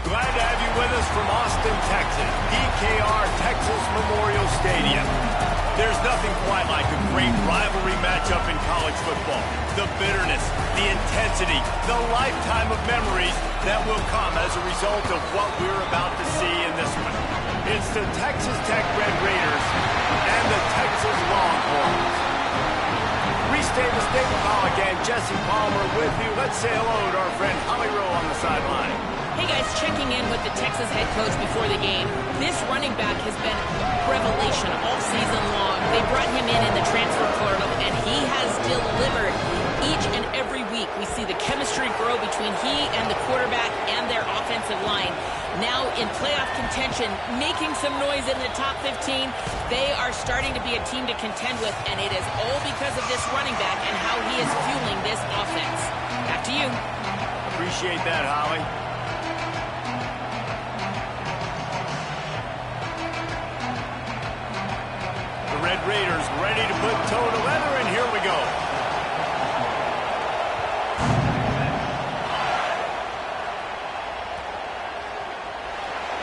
Glad to have you with us from Austin, Texas, DKR Texas Memorial Stadium. There's nothing quite like a great rivalry matchup in college football. The bitterness, the intensity, the lifetime of memories that will come as a result of what we're about to see in this one. It's the Texas Tech Red Raiders and the Texas Longhorns. Restate the state of Pollock and Jesse Palmer with you. Let's say hello to our friend Holly Rowe on the sideline. Hey guys, checking in with the Texas head coach before the game. This running back has been a revelation all season long. They brought him in the transfer portal, and he has delivered each and every week. We see the chemistry grow between he and the quarterback and their offensive line. Now in playoff contention, making some noise in the top 15. They are starting to be a team to contend with, and it is all because of this running back and how he is fueling this offense. Back to you. Appreciate that, Holly. The Red Raiders ready to put toe to leather, and here we go.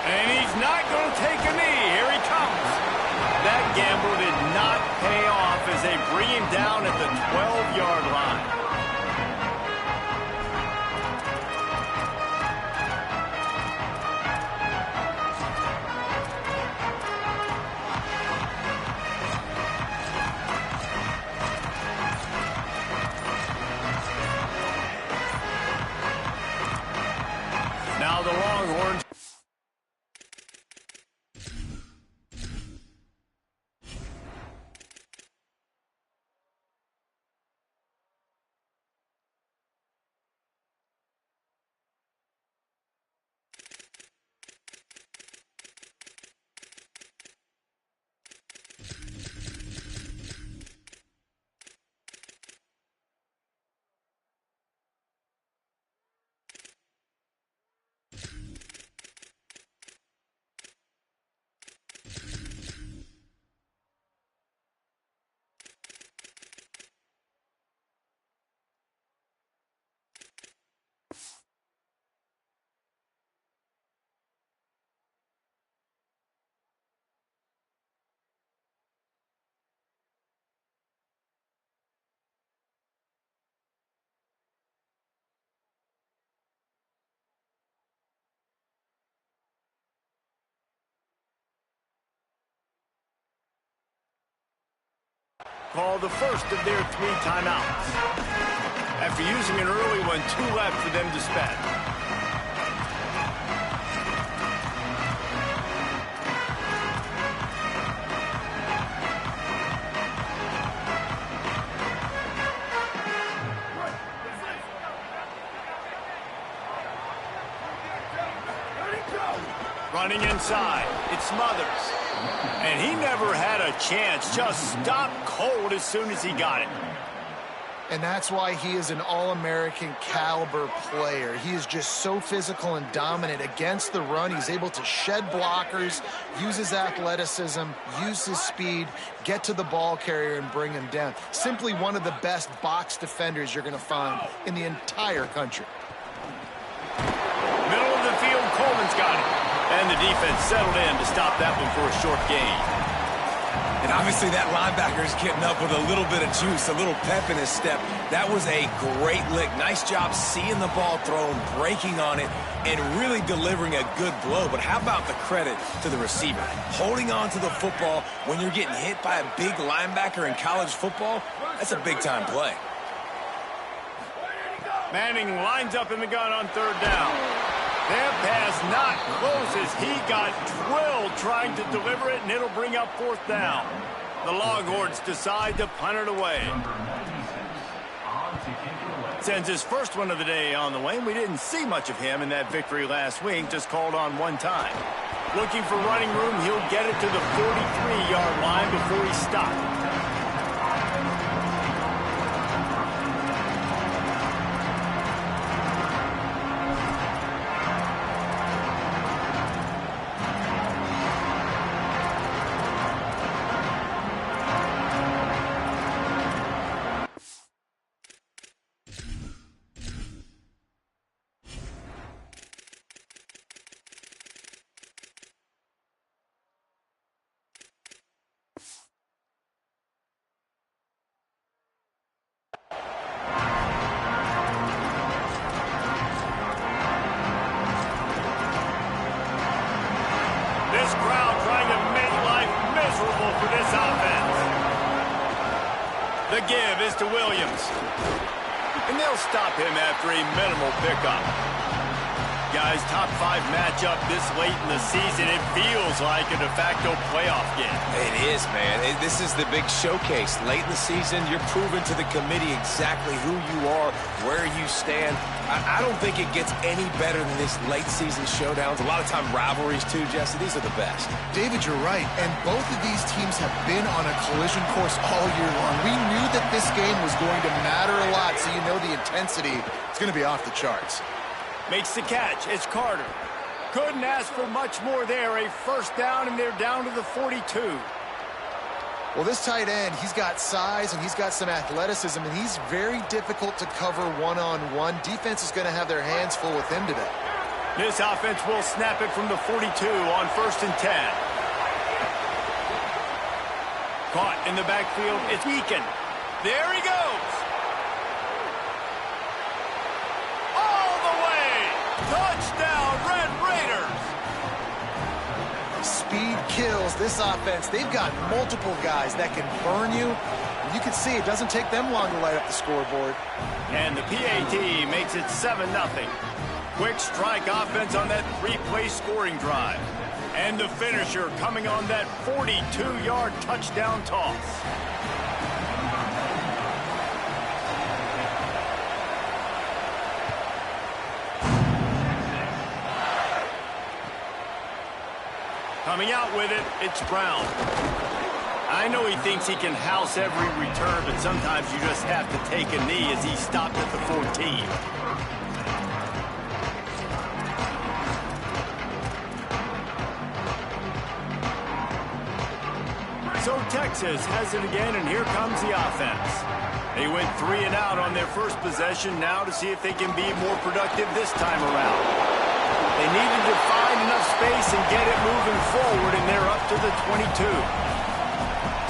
And he's not going to take a knee. Here he comes. That gamble did not pay off as they bring him down at the 12-yard line. Now the Longhorns. Call the first of their 3 timeouts. After using an early one, 2 left for them to spend. Running inside, it's Smothers. And he never had a chance, just stopped cold as soon as he got it. And that's why he is an All-American caliber player. He is just so physical and dominant against the run. He's able to shed blockers, use his athleticism, use his speed, get to the ball carrier and bring him down. Simply one of the best box defenders you're going to find in the entire country. Middle of the field, Coleman's got it. And the defense settled in to stop that one for a short gain. And obviously that linebacker is getting up with a little bit of juice, a little pep in his step. That was a great lick. Nice job seeing the ball thrown, breaking on it, and really delivering a good blow. But how about the credit to the receiver? Holding on to the football when you're getting hit by a big linebacker in college football, that's a big-time play. Manning lines up in the gun on 3rd down. That pass not close as he got drilled trying to deliver it, and it'll bring up 4th down. The Longhorns decide to punt it away. Sends his first one of the day on the way. We didn't see much of him in that victory last week, just called on 1 time. Looking for running room, he'll get it to the 43-yard line before he's stopped. The give is to Williams. And they'll stop him after a minimal pickup. Guys, top 5 matchup this late in the season. It feels like a de facto playoff game. It is, man. This is the big showcase. Late in the season, you're proving to the committee exactly who you are, where you stand. I don't think it gets any better than this late season showdowns. A lot of time rivalries, too, Jesse. These are the best. David, you're right. And both of these teams have been on a collision course all year long. We knew that this game was going to matter a lot, so you know the intensity is going to be off the charts. Makes the catch. It's Carter. Couldn't ask for much more there. A first down, and they're down to the 42. Well, this tight end, he's got size and he's got some athleticism, and he's very difficult to cover one-on-one. Defense is going to have their hands full with him today. This offense will snap it from the 42 on 1st and 10. Caught in the backfield. It's Eakin. There he goes. Touchdown, Red Raiders! Speed kills this offense. They've got multiple guys that can burn you. You can see it doesn't take them long to light up the scoreboard. And the PAT makes it 7-0. Quick strike offense on that 3-play scoring drive. And the finisher coming on that 42-yard touchdown toss. Coming out with it, it's Brown. I know he thinks he can house every return, but sometimes you just have to take a knee as he stopped at the 14. So Texas has it again, and here comes the offense. They went 3 and out on their first possession, now to see if they can be more productive this time around. They needed to find enough space and get it moving forward, and they're up to the 22.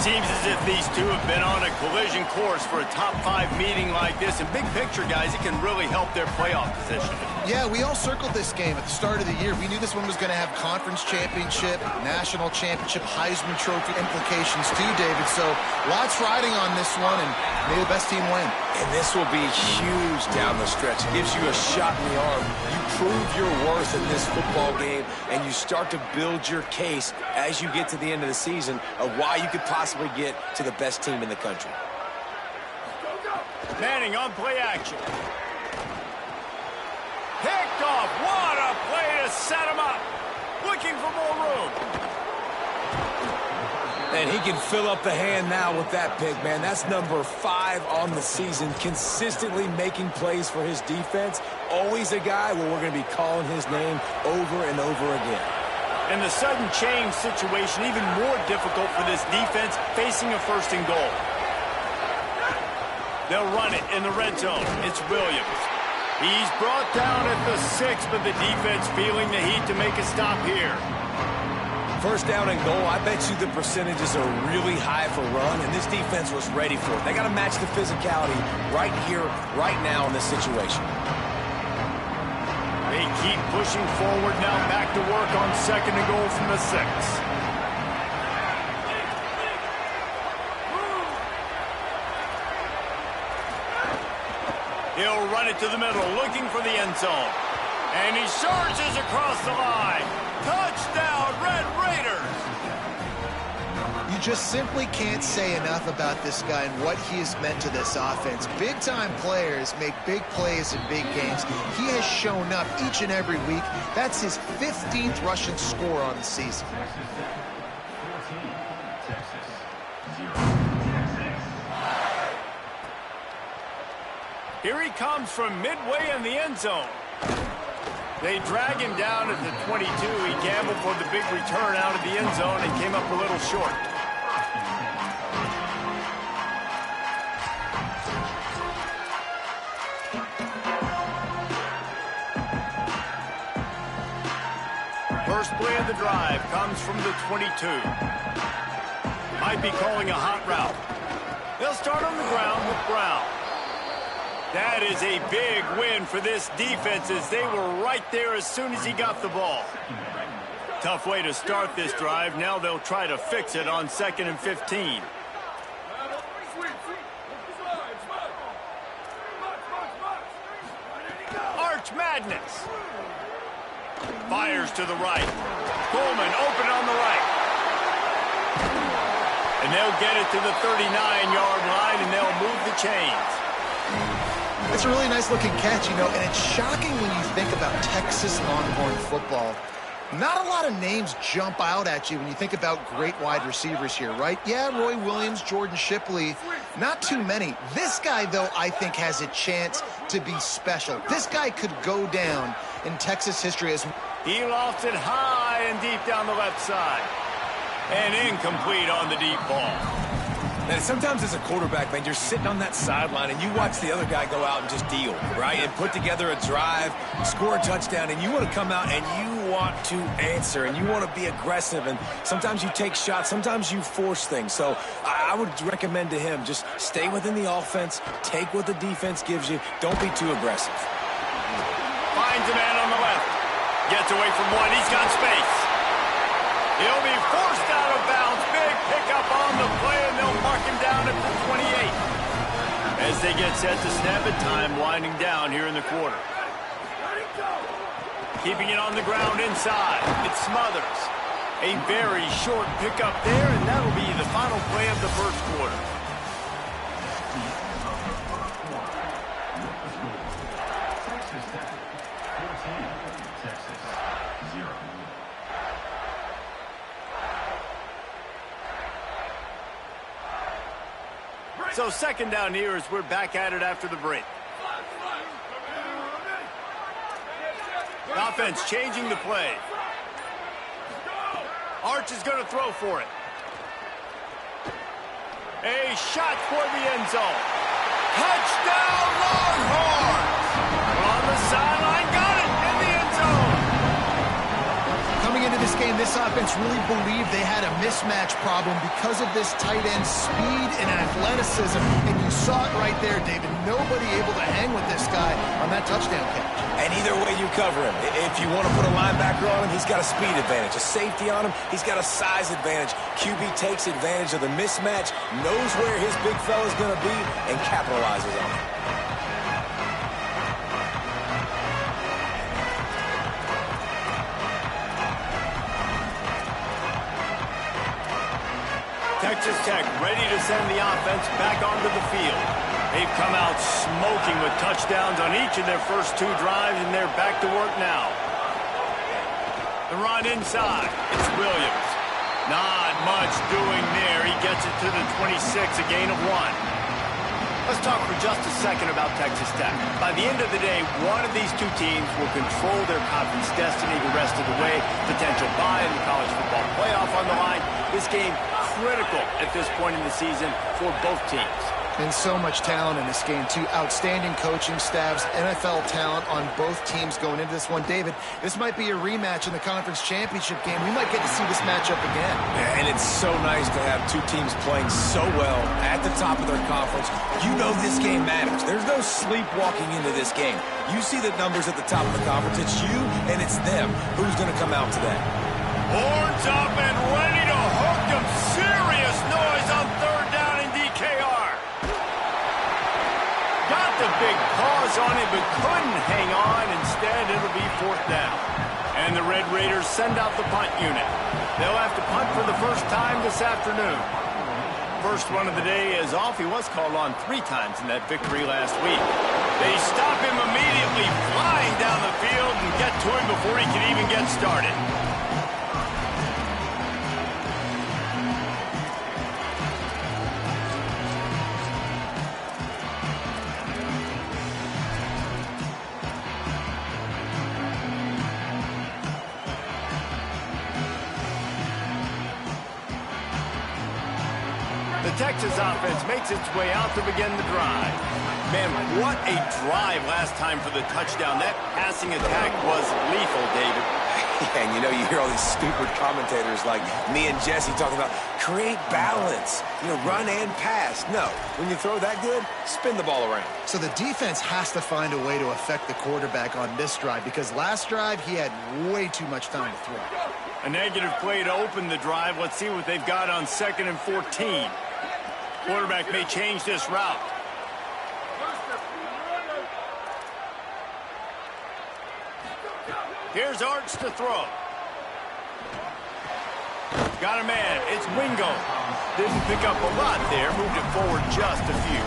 Seems as if these two have been on a collision course for a top 5 meeting like this. And big picture, guys, it can really help their playoff position. Yeah, we all circled this game at the start of the year. We knew this one was going to have conference championship, national championship, Heisman Trophy implications too, David. So lots riding on this one, and may the best team win. And this will be huge down the stretch. It gives you a shot in the arm. You prove your worth in this football game, and you start to build your case as you get to the end of the season of why you could possibly get to the best team in the country. Manning on play action. Picked off. What a play to set him up. Looking for more room. And he can fill up the hand now with that pick, man. That's number 5 on the season, consistently making plays for his defense. Always a guy where we're going to be calling his name over and over again. And the sudden change situation even more difficult for this defense facing a 1st and goal. They'll run it in the red zone. It's Williams. He's brought down at the 6, but the defense feeling the heat to make a stop here. 1st down and goal, I bet you the percentages are really high for run, and this defense was ready for it. They got to match the physicality right here, right now in this situation. They keep pushing forward now, back to work on 2nd and goal from the 6. He'll run it to the middle, looking for the end zone. And he surges across the line. Touchdown, Red Raiders! You just simply can't say enough about this guy and what he has meant to this offense. Big-time players make big plays in big games. He has shown up each and every week. That's his 15th rushing score on the season. Here he comes from midway in the end zone. They drag him down at the 22. He gambled for the big return out of the end zone and came up a little short. First play of the drive comes from the 22. Might be calling a hot route. They'll start on the ground with Brown. That is a big win for this defense as they were right there as soon as he got the ball. Tough way to start this drive. Now they'll try to fix it on 2nd and 15. March Madness. Fires to the right. Coleman open on the right. And they'll get it to the 39-yard line, and they'll move the chains. It's a really nice-looking catch, you know, and it's shocking when you think about Texas Longhorn football. Not a lot of names jump out at you when you think about great wide receivers here, right? Yeah, Roy Williams, Jordan Shipley, not too many. This guy, though, I think has a chance to be special. This guy could go down in Texas history as... He lofts it high and deep down the left side. And incomplete on the deep ball. And sometimes as a quarterback, man, you're sitting on that sideline and you watch the other guy go out and just deal, right? And put together a drive, score a touchdown, and you want to come out and you want to answer and you want to be aggressive. And sometimes you take shots, sometimes you force things. So I would recommend to him just stay within the offense, take what the defense gives you. Don't be too aggressive. Finds a man on the left. Gets away from one. He's got space. He'll be forced out of bounds. Big pickup on the play, and they'll mark him down at the 28. As they get set to snap it, time winding down here in the quarter. Keeping it on the ground inside. It Smothers. A very short pickup there, and that'll be the final play of the first quarter. So second down here as we're back at it after the break. The offense changing the play. Arch is going to throw for it. A shot for the end zone. Touchdown Longhorns! On the sideline, got it in the end zone. Coming into this game, this offense really believed they had a mismatch problem because of this tight end speed and athleticism. And you saw it right there, David. Nobody able to hang with this guy on that touchdown catch. And either way you cover him. If you want to put a linebacker on him, he's got a speed advantage. A safety on him, he's got a size advantage. QB takes advantage of the mismatch, knows where his big fella's going to be, and capitalizes on it. Texas Tech ready to send the offense back onto the field. They've come out smoking with touchdowns on each of their first two drives, and they're back to work now. The run inside. It's Williams. Not much doing there. He gets it to the 26, a gain of 1. Let's talk for just a second about Texas Tech. By the end of the day, one of these two teams will control their conference destiny the rest of the way. Potential bye in the college football playoff on the line. This game critical at this point in the season for both teams. And so much talent in this game, too. Outstanding coaching staffs, NFL talent on both teams going into this one. David, this might be a rematch in the conference championship game. We might get to see this matchup again. Yeah, and it's so nice to have two teams playing so well at the top of their conference. You know this game matters. There's no sleepwalking into this game. You see the numbers at the top of the conference. It's you and it's them. Who's going to come out today? Horns up and ready to hook them. Serious noise on third down in DKR. Got the big paws on it, but couldn't hang on. Instead, it'll be fourth down. And the Red Raiders send out the punt unit. They'll have to punt for the first time this afternoon. First one of the day is off. He was called on 3 times in that victory last week. They stop him immediately, flying down the field, and get to him before he can even get started. The Texas offense makes its way out to begin the drive. Man, what a drive last time for the touchdown. That passing attack was lethal, David. Yeah, and you know, you hear all these stupid commentators like me and Jesse talking about create balance, you know, run and pass. No, when you throw that good, spin the ball around. So the defense has to find a way to affect the quarterback on this drive because last drive he had way too much time to throw. A negative play to open the drive. Let's see what they've got on 2nd and 14. Quarterback may change this route. Here's Arch to throw. Got a man. It's Wingo. Didn't pick up a lot there. Moved it forward just a few.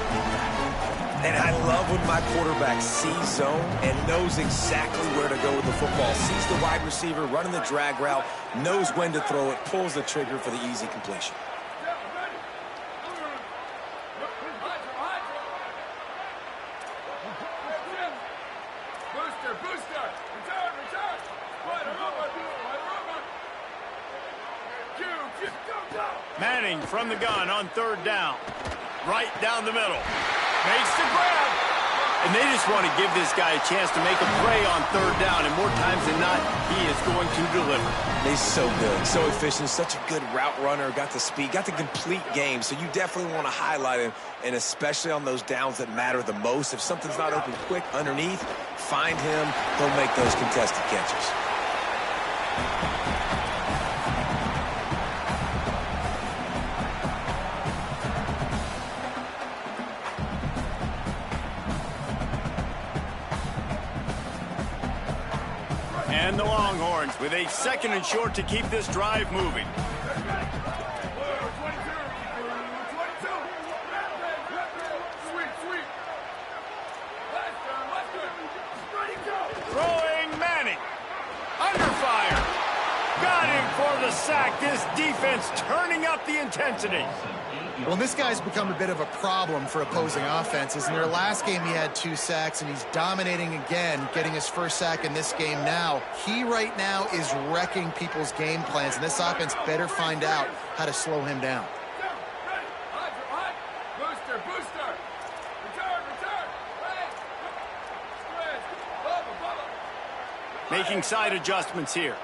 And I love when my quarterback sees zone and knows exactly where to go with the football. Sees the wide receiver running the drag route, knows when to throw it, pulls the trigger for the easy completion. Manning from the gun on 3rd down. Right down the middle. Makes the grab. And they just want to give this guy a chance to make a play on 3rd down. And more times than not, he is going to deliver. He's so good, so efficient, such a good route runner. Got the speed, got the complete game. So you definitely want to highlight him, and especially on those downs that matter the most. If something's not open quick underneath, find him. He'll make those contested catches. And the Longhorns with a 2nd and short to keep this drive moving. Throwing Manning. Under fire. Got him for the sack. This defense turning up the intensity. Well, this guy's become a bit of a problem for opposing offenses. In their last game, he had 2 sacks, and he's dominating again, getting his 1st sack in this game now. He right now is wrecking people's game plans, and this offense better find out how to slow him down. Making side adjustments here.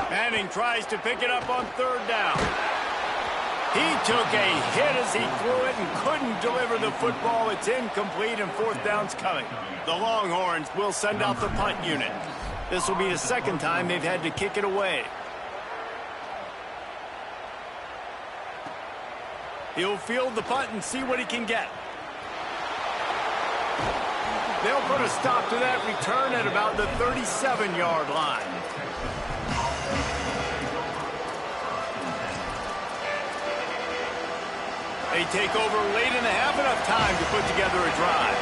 Manning tries to pick it up on 3rd down. He took a hit as he threw it and couldn't deliver the football. It's incomplete and 4th down's coming. The Longhorns will send out the punt unit. This will be the 2nd time they've had to kick it away. He'll field the punt and see what he can get. They'll put a stop to that return at about the 37-yard line. They take over late in the half, enough time to put together a drive.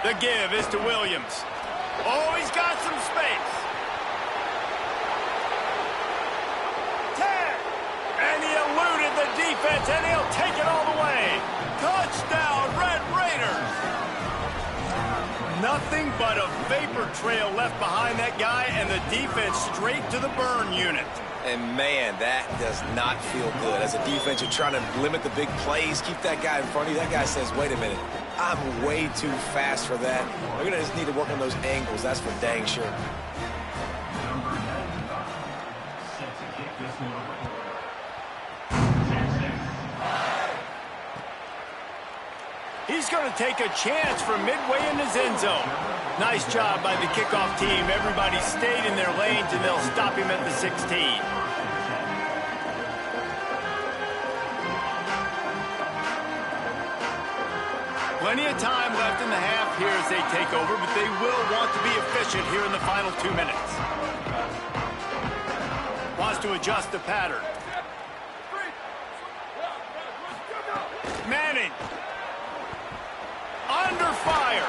The give is to Williams. Oh, he's got some space. 10. And he eluded the defense, and he'll take it all the way. Touchdown, Red Raiders. Nothing but a vapor trail left behind that guy, and the defense straight to the burn unit. And, man, that does not feel good. As a defense, you're trying to limit the big plays, keep that guy in front of you. That guy says, wait a minute, I'm way too fast for that. They're going to just need to work on those angles. That's for dang sure. He's going to take a chance from midway in his end zone. Nice job by the kickoff team. Everybody stayed in their lanes, and they'll stop him at the 16. Plenty of time left in the half here as they take over, but they will want to be efficient here in the final 2 minutes. Wants to adjust the pattern. Manning. Under fire.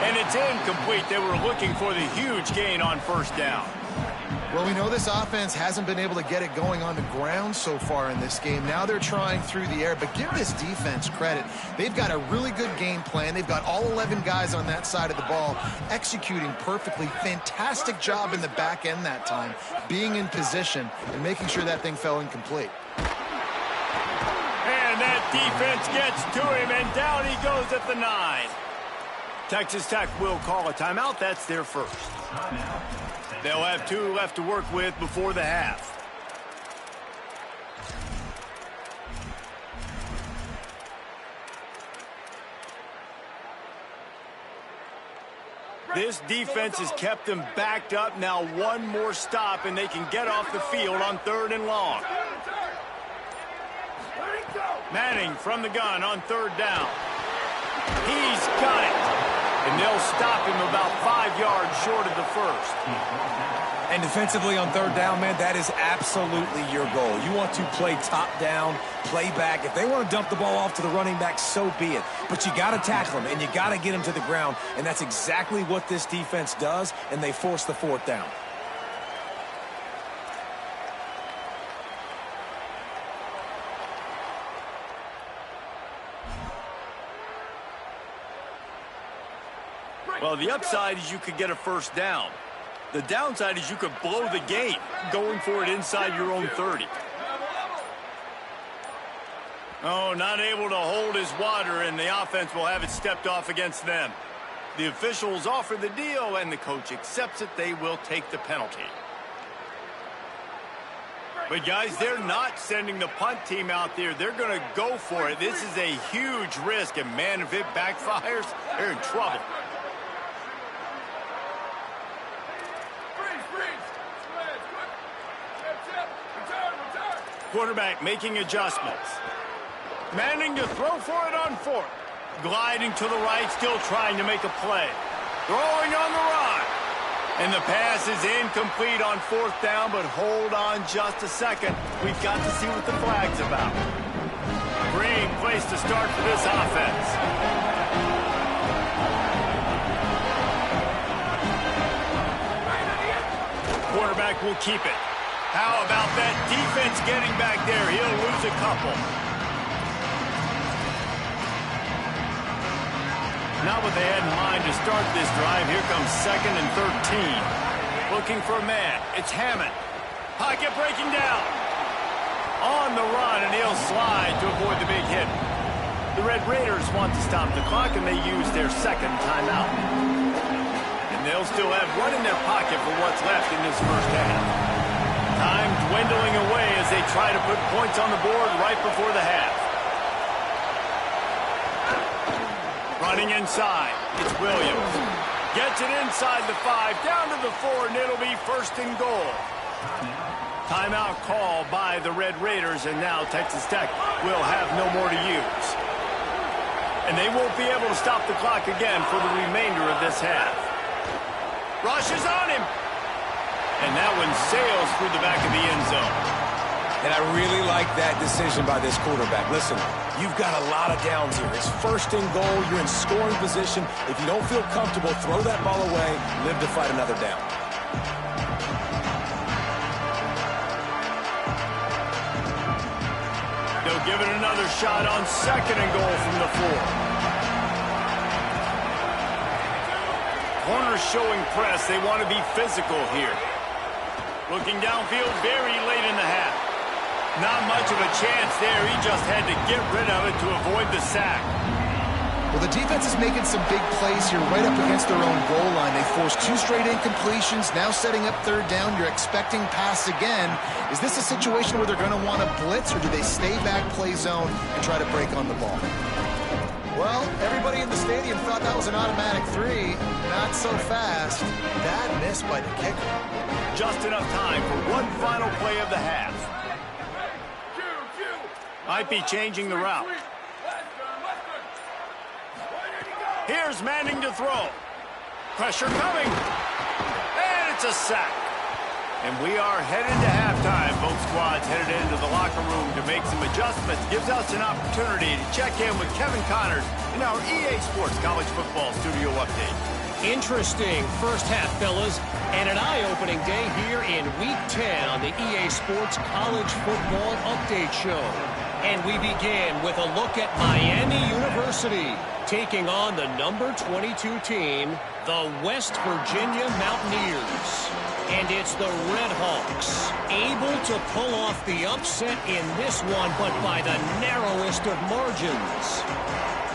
And it's incomplete. They were looking for the huge gain on 1st down. Well, we know this offense hasn't been able to get it going on the ground so far in this game. Now they're trying through the air, but give this defense credit. They've got a really good game plan. They've got all 11 guys on that side of the ball executing perfectly. Fantastic job in the back end that time, being in position and making sure that thing fell incomplete. And that defense gets to him, and down he goes at the 9. Texas Tech will call a timeout. That's their first. They'll have 2 left to work with before the half. This defense has kept them backed up. Now one more stop, and they can get off the field on 3rd and long. Manning from the gun on 3rd down. He's got it. And they'll stop him about 5 yards short of the first. And defensively on 3rd down, man, that is absolutely your goal. You want to play top down, play back. If they want to dump the ball off to the running back, so be it. But you got to tackle them, and you got to get them to the ground. And that's exactly what this defense does, and they force the 4th down. Well, the upside is you could get a 1st down. The downside is you could blow the game going for it inside your own 30. Oh, not able to hold his water, and the offense will have it stepped off against them. The officials offer the deal, and the coach accepts it. They will take the penalty. But, guys, they're not sending the punt team out there. They're going to go for it. This is a huge risk, and, man, if it backfires, they're in trouble. Quarterback making adjustments. Manning to throw for it on 4th. Gliding to the right, still trying to make a play. Throwing on the run. And the pass is incomplete on 4th down, but hold on just a second. We've got to see what the flag's about. Great place to start for this offense. Quarterback will keep it. How about that defense getting back there? He'll lose a couple. Not what they had in mind to start this drive. Here comes 2nd and 13. Looking for a man. It's Hammond. Pocket breaking down. On the run, and he'll slide to avoid the big hit. The Red Raiders want to stop the clock, and they use their 2nd timeout. And they'll still have one in their pocket for what's left in this 1st half. Time dwindling away as they try to put points on the board right before the half. Running inside, it's Williams. Gets it inside the 5, down to the 4, and it'll be 1st and goal. Timeout call by the Red Raiders, and now Texas Tech will have no more to use. And they won't be able to stop the clock again for the remainder of this half. Rush is on him. And that one sails through the back of the end zone. And I really like that decision by this quarterback. Listen, you've got a lot of downs here. It's 1st and goal. You're in scoring position. If you don't feel comfortable, throw that ball away. Live to fight another down. They'll give it another shot on 2nd and goal from the 4. Corners showing press. They want to be physical here. Looking downfield very late in the half. Not much of a chance there. He just had to get rid of it to avoid the sack. Well, the defense is making some big plays here right up against their own goal line. They forced 2 straight incompletions. Now setting up 3rd down. You're expecting pass again. Is this a situation where they're going to want to blitz, or do they stay back, play zone, and try to break on the ball? Well, everybody in the stadium thought that was an automatic 3. Not so fast. Bad miss by the kicker. Just enough time for one final play of the half. Might be changing the route. Here's Manning to throw. Pressure coming. And it's a sack. And we are headed to halftime. Both squads headed into the locker room to make some adjustments. Gives us an opportunity to check in with Kevin Connors in our EA Sports College Football Studio Update. Interesting first half, fellas, and an eye-opening day here in Week 10 on the EA Sports College Football Update Show. And we begin with a look at Miami University taking on the number 22 team, the West Virginia Mountaineers. And it's the Red Hawks able to pull off the upset in this one, but by the narrowest of margins.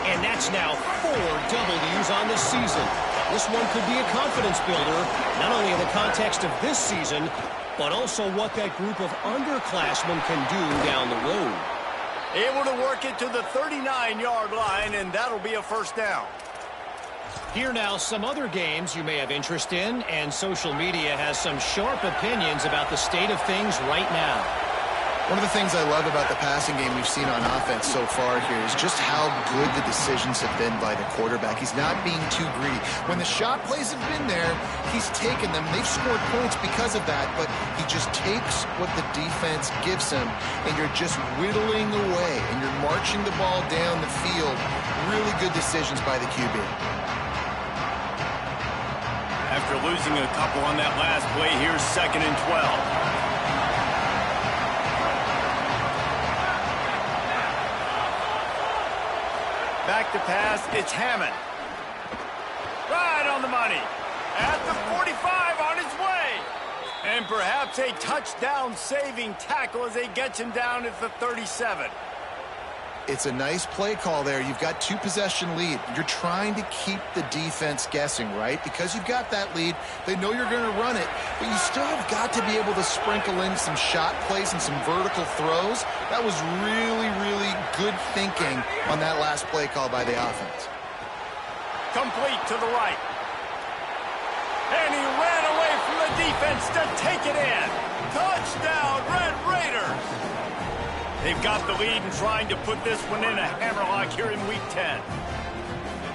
And that's now 4 W's on the season. This one could be a confidence builder, not only in the context of this season, but also what that group of underclassmen can do down the road. Able to work it to the 39-yard line, and that'll be a 1st down. Here now, some other games you may have interest in, and social media has some sharp opinions about the state of things right now. One of the things I love about the passing game we've seen on offense so far here is just how good the decisions have been by the quarterback. He's not being too greedy. When the shot plays have been there, he's taken them. They've scored points because of that, but he just takes what the defense gives him, and you're just whittling away, and you're marching the ball down the field. Really good decisions by the QB. After losing a couple on that last play, here's 2nd and 12. Back to pass, it's Hammond. Right on the money. At the 45, on his way. And perhaps a touchdown-saving tackle as they get him down at the 37. It's a nice play call there. You've got 2-possession lead. You're trying to keep the defense guessing, right? Because you've got that lead, they know you're going to run it, but you still have got to be able to sprinkle in some shot plays and some vertical throws. That was really, really good thinking on that last play call by the offense. Complete to the right. And he ran away from the defense to take it in. Touchdown, Red Raiders! They've got the lead and trying to put this one in a hammerlock here in Week 10.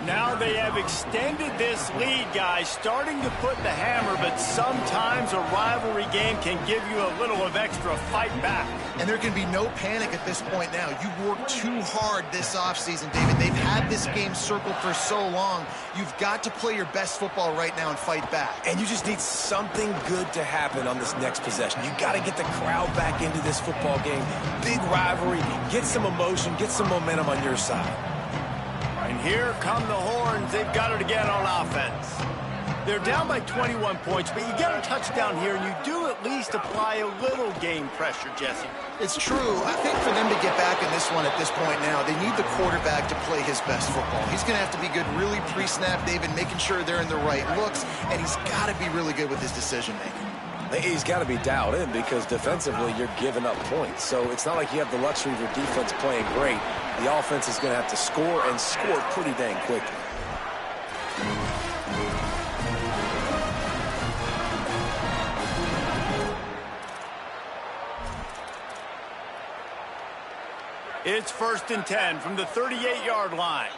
Now they have extended this lead, guys, starting to put the hammer, but sometimes a rivalry game can give you a little of extra fight back. And there can be no panic at this point now. You've worked too hard this offseason, David. They've had this game circled for so long. You've got to play your best football right now and fight back. And you just need something good to happen on this next possession. You got to get the crowd back into this football game. Big rivalry. Get some emotion. Get some momentum on your side. And here come the horns. They've got it again on offense. They're down by 21 points, but you get a touchdown here, and you do at least apply a little game pressure, Jesse. It's true. I think for them to get back in this one at this point now, they need the quarterback to play his best football. He's going to have to be good really pre-snap, David, making sure they're in the right looks, and he's got to be really good with his decision-making. He's got to be dialed in because defensively you're giving up points. So it's not like you have the luxury of your defense playing great. The offense is going to have to score and score pretty dang quickly. It's 1st and 10 from the 38-yard line.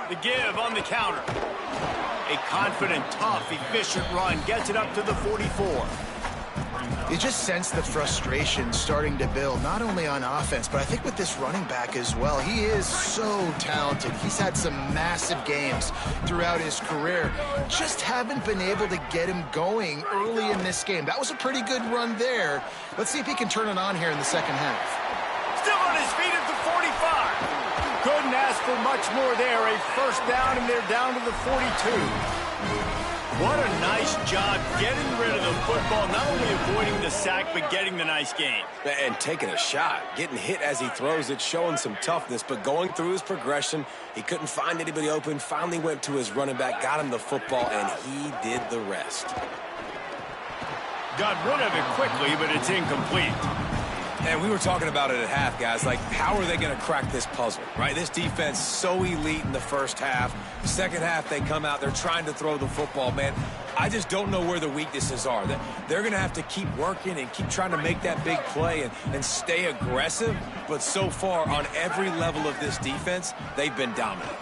The give on the counter. A confident, tough, efficient run gets it up to the 44. You just sense the frustration starting to build, not only on offense, but I think with this running back as well. He is so talented. He's had some massive games throughout his career. Just haven't been able to get him going early in this game. That was a pretty good run there. Let's see if he can turn it on here in the second half. Still on his feet at the 45. Couldn't ask for much more there. A first down, and they're down to the 42. What a nice job getting rid of the football, not only avoiding the sack, but getting the nice gain. And taking a shot, getting hit as he throws it, showing some toughness, but going through his progression, he couldn't find anybody open, finally went to his running back, got him the football, and he did the rest. Got rid of it quickly, but it's incomplete. And we were talking about it at half, guys. Like, how are they going to crack this puzzle, right? This defense so elite in the first half. Second half, they come out. They're trying to throw the football, man. I just don't know where the weaknesses are. They're going to have to keep working and keep trying to make that big play and stay aggressive. But so far, on every level of this defense, they've been dominant.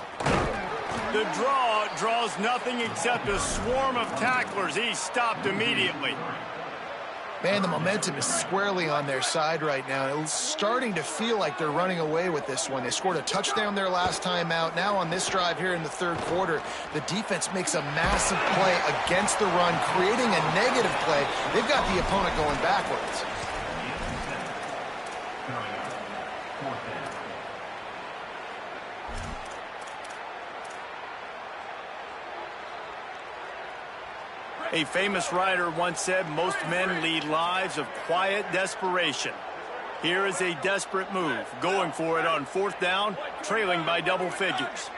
The draw draws nothing except a swarm of tacklers. He's stopped immediately. Man, the momentum is squarely on their side right now. It's starting to feel like they're running away with this one. They scored a touchdown their last time out. Now on this drive here in the third quarter, the defense makes a massive play against the run, creating a negative play. They've got the opponent going backwards. A famous writer once said, most men lead lives of quiet desperation. Here is a desperate move, going for it on 4th down, trailing by double figures.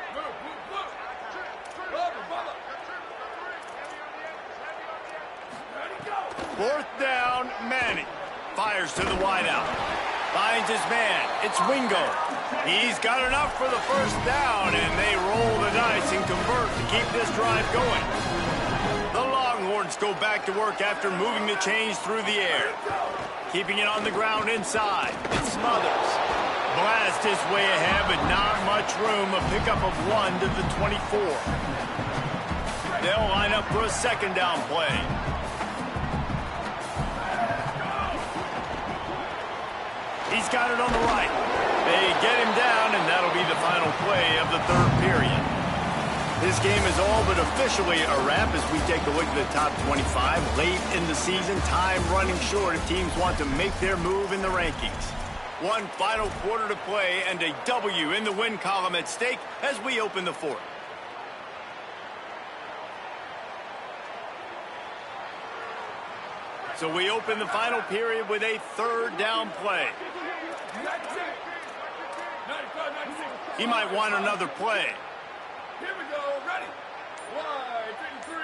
4th down, Manning. Fires to the wideout. Finds his man. It's Wingo. He's got enough for the first down, and they roll the dice and convert to keep this drive going. The Longhorns go back to work after moving the chains through the air. Keeping it on the ground inside. It smothers. Blast his way ahead, but not much room. A pickup of 1 to the 24. They'll line up for a second down play. He's got it on the right. They get him down, and that'll be the final play of the third period. This game is all but officially a wrap as we take a look at the top 25. Late in the season, time running short if teams want to make their move in the rankings. One final quarter to play and a W in the win column at stake as we open the fourth. So we open the final period with a third down play. He might want another play. Here we go, ready. Wide, 3.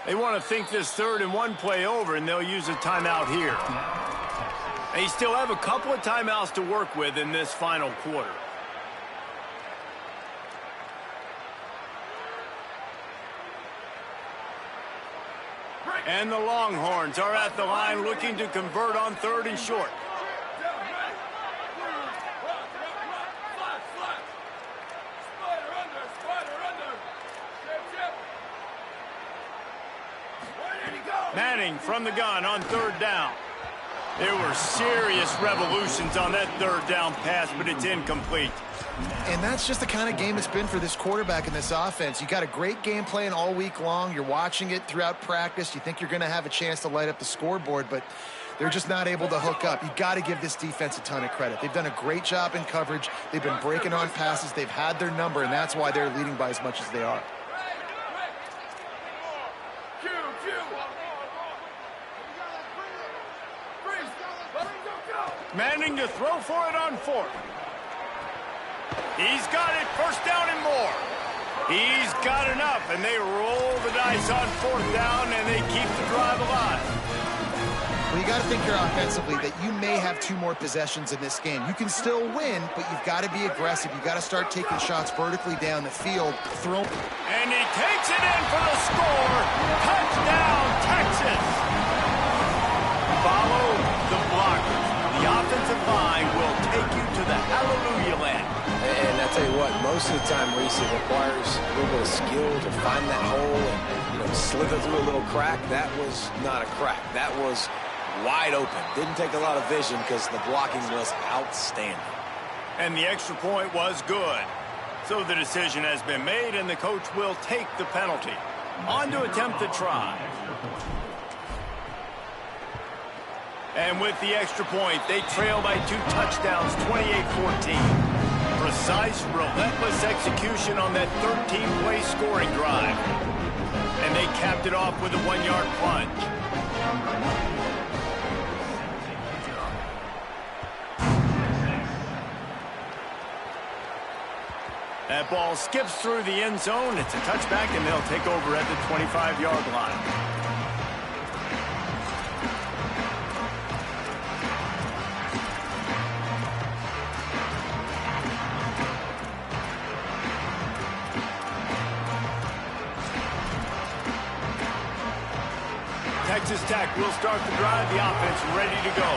They want to think this 3rd and 1 play over, and they'll use a timeout here. They still have a couple of timeouts to work with in this final quarter. And the Longhorns are at the line looking to convert on 3rd and short. Manning from the gun on 3rd down. There were serious revolutions on that 3rd down pass, but it's incomplete. And that's just the kind of game it's been for this quarterback in this offense. You got a great game plan all week long. You're watching it throughout practice. You think you're going to have a chance to light up the scoreboard, but they're just not able to hook up. You got to give this defense a ton of credit. They've done a great job in coverage. They've been breaking on passes. They've had their number, and that's why they're leading by as much as they are. Manning to throw for it on 4th. He's got it, first down and more. He's got enough, and they roll the dice on 4th down, and they keep the drive alive. Well, you got to think here offensively that you may have 2 more possessions in this game. You can still win, but you've got to be aggressive. You've got to start taking shots vertically down the field. And he takes it in for the score. Touchdown, Texas. Follow the blockers. The offensive line will take you to the hallelujah land. And I tell you what, most of the time, Reese, it requires a little bit of skill to find that hole and slither through a little crack. That was not a crack. That was wide open. Didn't take a lot of vision because the blocking was outstanding. And the extra point was good. So the decision has been made, and the coach will take the penalty. On to attempt the try. And with the extra point, they trail by 2 touchdowns, 28-14. Precise, relentless execution on that 13-play scoring drive. And they capped it off with a 1-yard plunge. That ball skips through the end zone. It's a touchback, and they'll take over at the 25-yard line. Texas Tech will start the drive. The offense ready to go.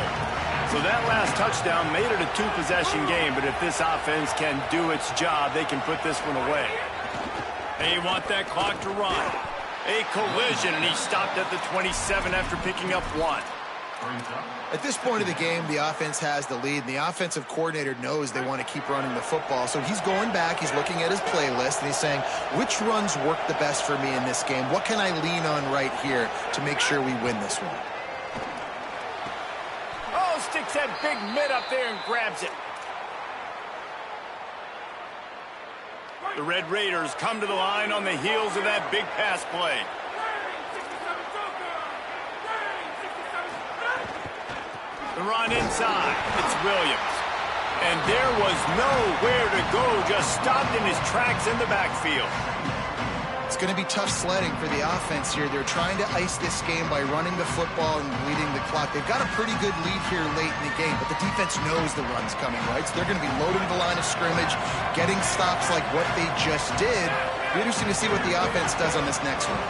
So that last touchdown made it a 2-possession game, but if this offense can do its job, they can put this one away. They want that clock to run. A collision, and he stopped at the 27 after picking up 1. At this point of the game, the offense has the lead, and the offensive coordinator knows they want to keep running the football. So he's going back, he's looking at his playlist, and he's saying, which runs work the best for me in this game? What can I lean on right here to make sure we win this one? Oh, sticks that big mitt up there and grabs it. The Red Raiders come to the line on the heels of that big pass play. The run inside. It's Williams. And there was nowhere to go. Just stopped in his tracks in the backfield. It's going to be tough sledding for the offense here. They're trying to ice this game by running the football and bleeding the clock. They've got a pretty good lead here late in the game, but the defense knows the run's coming, right? So they're going to be loading the line of scrimmage, getting stops like what they just did. Be interesting to see what the offense does on this next one.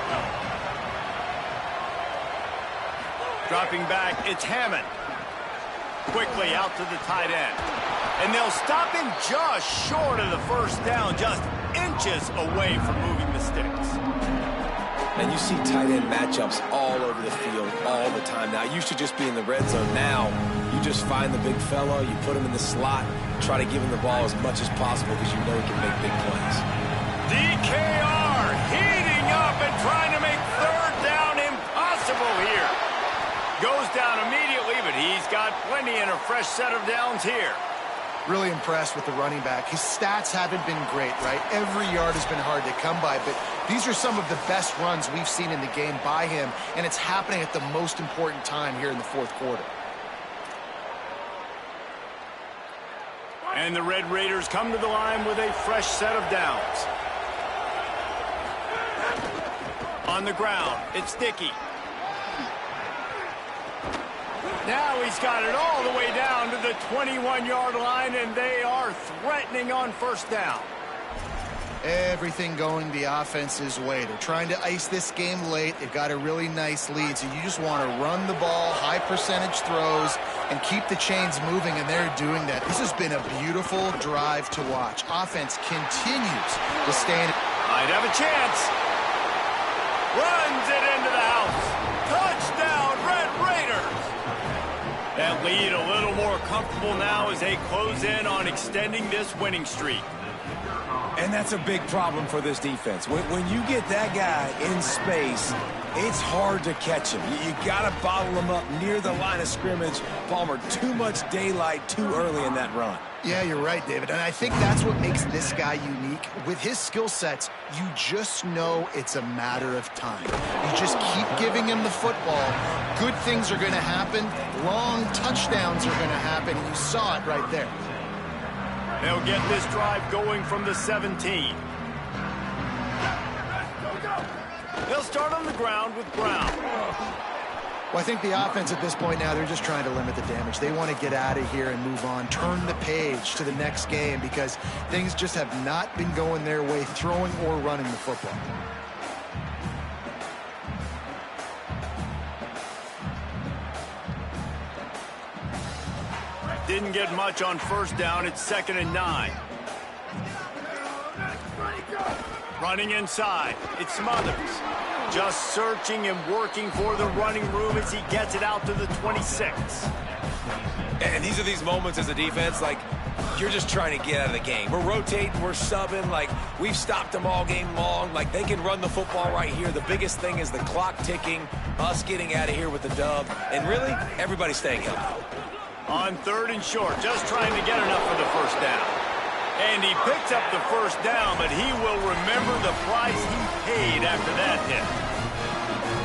Dropping back, it's Hammond. Quickly out to the tight end. And they'll stop him just short of the first down, just inches away from moving the sticks. And you see tight end matchups all over the field all the time. Now, it used to just be in the red zone. Now, you just find the big fella, you put him in the slot, try to give him the ball as much as possible because you know he can make big plays. DKR heating up and trying to make third down impossible here. Goes down immediately, but he's got plenty and a fresh set of downs here. Really impressed with the running back. His stats haven't been great, right? Every yard has been hard to come by, but these are some of the best runs we've seen in the game by him, and it's happening at the most important time here in the fourth quarter. And the Red Raiders come to the line with a fresh set of downs. On the ground, it's Dickey. Now he's got it all the way down to the 21-yard line, and they are threatening on first down. Everything going the offense's way. They're trying to ice this game late. They've got a really nice lead, so you just want to run the ball, high percentage throws, and keep the chains moving, and they're doing that. This has been a beautiful drive to watch. Offense continues to stand. Might have a chance. Runs it into the house. Touchdown, Red Raiders. That lead a little more comfortable now as they close in on extending this winning streak. And that's a big problem for this defense. When you get that guy in space, it's hard to catch him. You got to bottle him up near the line of scrimmage. Palmer, too much daylight too early in that run. Yeah, you're right, David. And I think that's what makes this guy unique. With his skill sets, you just know it's a matter of time. You just keep giving him the football. Good things are going to happen. Long touchdowns are going to happen. You saw it right there. They'll get this drive going from the 17. They'll start on the ground with Brown. Well, I think the offense at this point now, they're just trying to limit the damage. They want to get out of here and move on, turn the page to the next game because things just have not been going their way, throwing or running the football. Didn't get much on first down. It's 2nd and 9. Running inside. It's Smothers. Just searching and working for the running room as he gets it out to the 26. And these are these moments as a defense, like, you're just trying to get out of the game. We're rotating, we're subbing, like, we've stopped them all game long. Like, they can run the football right here. The biggest thing is the clock ticking, us getting out of here with the dub, and really, everybody staying healthy. On 3rd and short, just trying to get enough for the first down. And he picks up the first down, but he will remember the price he paid after that hit.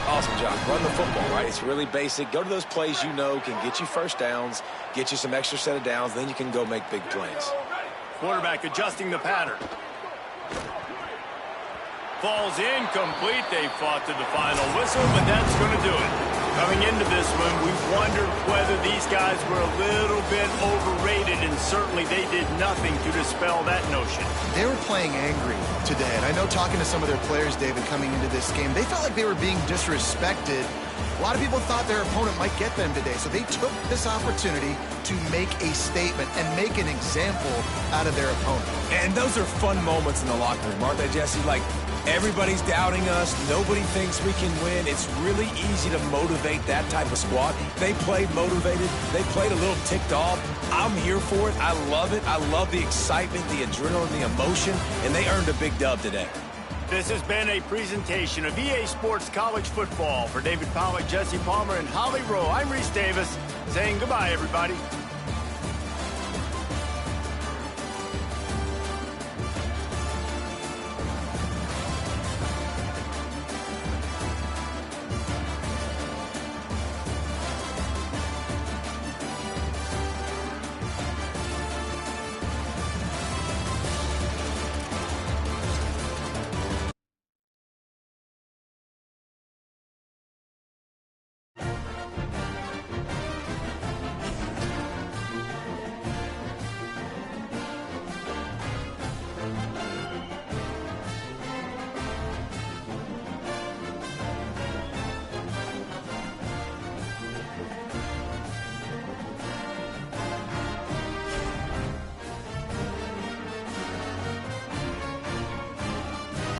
Awesome job. Run the football, right? It's really basic. Go to those plays you know can get you first downs, get you some extra set of downs, then you can go make big plays. Quarterback adjusting the pattern. Falls incomplete. They fought to the final whistle, but that's going to do it. Coming into this one, we wondered whether these guys were a little bit overrated, and certainly they did nothing to dispel that notion. They were playing angry today, and I know talking to some of their players, David, coming into this game, they felt like they were being disrespected. A lot of people thought their opponent might get them today, so they took this opportunity to make a statement and make an example out of their opponent. And those are fun moments in the locker room, aren't they, Jesse? Like, everybody's doubting us. Nobody thinks we can win. It's really easy to motivate that type of squad. They played motivated. They played a little ticked off. I'm here for it. I love it. I love the excitement, the adrenaline, the emotion, and they earned a big dub today. This has been a presentation of EA Sports College Football. For David Pollack, Jesse Palmer, and Holly Rowe, I'm Reese Davis saying goodbye, everybody.